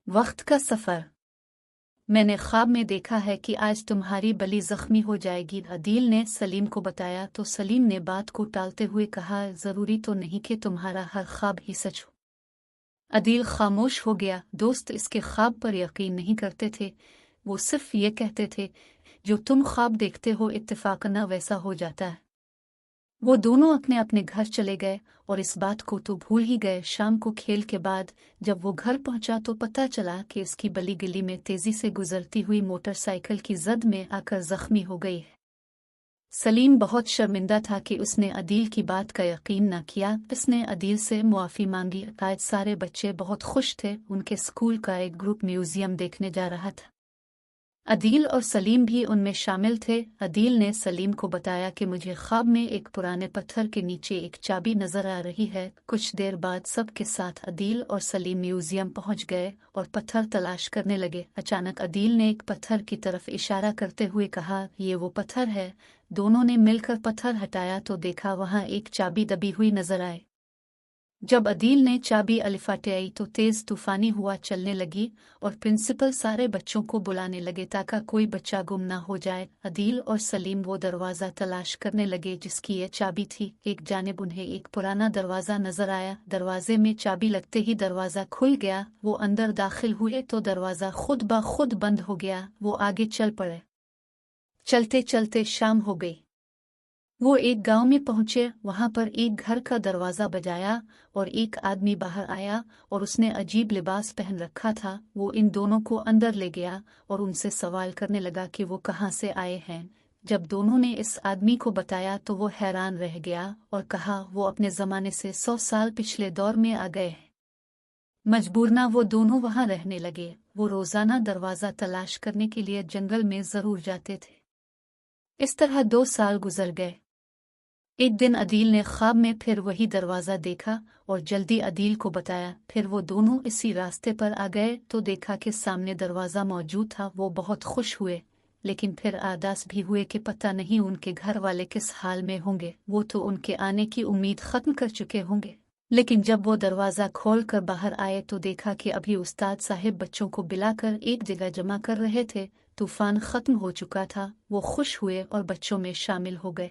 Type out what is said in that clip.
वक्त का सफ़र। मैंने ख्वाब में देखा है कि आज तुम्हारी बली जख्मी हो जाएगी। अदील ने सलीम को बताया तो सलीम ने बात को टालते हुए कहा, ज़रूरी तो नहीं कि तुम्हारा हर ख्वाब ही सच हो। अदील खामोश हो गया। दोस्त इसके ख्वाब पर यकीन नहीं करते थे। वो सिर्फ ये कहते थे, जो तुम ख्वाब देखते हो इत्तेफाकन वैसा हो जाता है। वो दोनों अपने अपने घर चले गए और इस बात को तो भूल ही गए। शाम को खेल के बाद जब वो घर पहुंचा तो पता चला कि इसकी बली गली में तेजी से गुजरती हुई मोटरसाइकिल की जद में आकर जख्मी हो गई है। सलीम बहुत शर्मिंदा था कि उसने अदील की बात का यकीन न किया। उसने अदील से मुआफ़ी मांगी। आज सारे बच्चे बहुत खुश थे। उनके स्कूल का एक ग्रुप म्यूजियम देखने जा रहा था। अदील और सलीम भी उनमें शामिल थे। अदील ने सलीम को बताया कि मुझे ख्वाब में एक पुराने पत्थर के नीचे एक चाबी नजर आ रही है। कुछ देर बाद सब के साथ अदील और सलीम म्यूजियम पहुंच गए और पत्थर तलाश करने लगे। अचानक अदील ने एक पत्थर की तरफ इशारा करते हुए कहा, ये वो पत्थर है। दोनों ने मिलकर पत्थर हटाया तो देखा वहां एक चाबी दबी हुई नजर आए। जब अदील ने चाबी अलिफाटियाई तो तेज तूफानी हुआ चलने लगी और प्रिंसिपल सारे बच्चों को बुलाने लगे ताकि कोई बच्चा गुम ना हो जाए। अदील और सलीम वो दरवाज़ा तलाश करने लगे जिसकी ये चाबी थी। एक जानिब उन्हें एक पुराना दरवाज़ा नजर आया। दरवाजे में चाबी लगते ही दरवाज़ा खुल गया। वो अंदर दाखिल हुए तो दरवाज़ा खुद ब खुद बंद हो गया। वो आगे चल पड़े। चलते चलते शाम हो गई। वो एक गांव में पहुंचे। वहां पर एक घर का दरवाजा बजाया और एक आदमी बाहर आया और उसने अजीब लिबास पहन रखा था। वो इन दोनों को अंदर ले गया और उनसे सवाल करने लगा कि वो कहाँ से आए हैं। जब दोनों ने इस आदमी को बताया तो वो हैरान रह गया और कहा, वो अपने जमाने से 100 साल पिछले दौर में आ गए हैं। मजबूरना वो दोनों वहां रहने लगे। वो रोजाना दरवाजा तलाश करने के लिए जंगल में जरूर जाते थे। इस तरह 2 साल गुजर गए। एक दिन अदील ने ख्वाब में फिर वही दरवाज़ा देखा और जल्दी अदील को बताया। फिर वो दोनों इसी रास्ते पर आ गए तो देखा कि सामने दरवाज़ा मौजूद था। वो बहुत खुश हुए, लेकिन फिर आदास भी हुए कि पता नहीं उनके घर वाले किस हाल में होंगे। वो तो उनके आने की उम्मीद ख़त्म कर चुके होंगे। लेकिन जब वो दरवाज़ा खोल कर बाहर आए तो देखा कि अभी उस्ताद साहिब बच्चों को बुलाकर एक जगह जमा कर रहे थे। तूफान ख़त्म हो चुका था। वो खुश हुए और बच्चों में शामिल हो गए।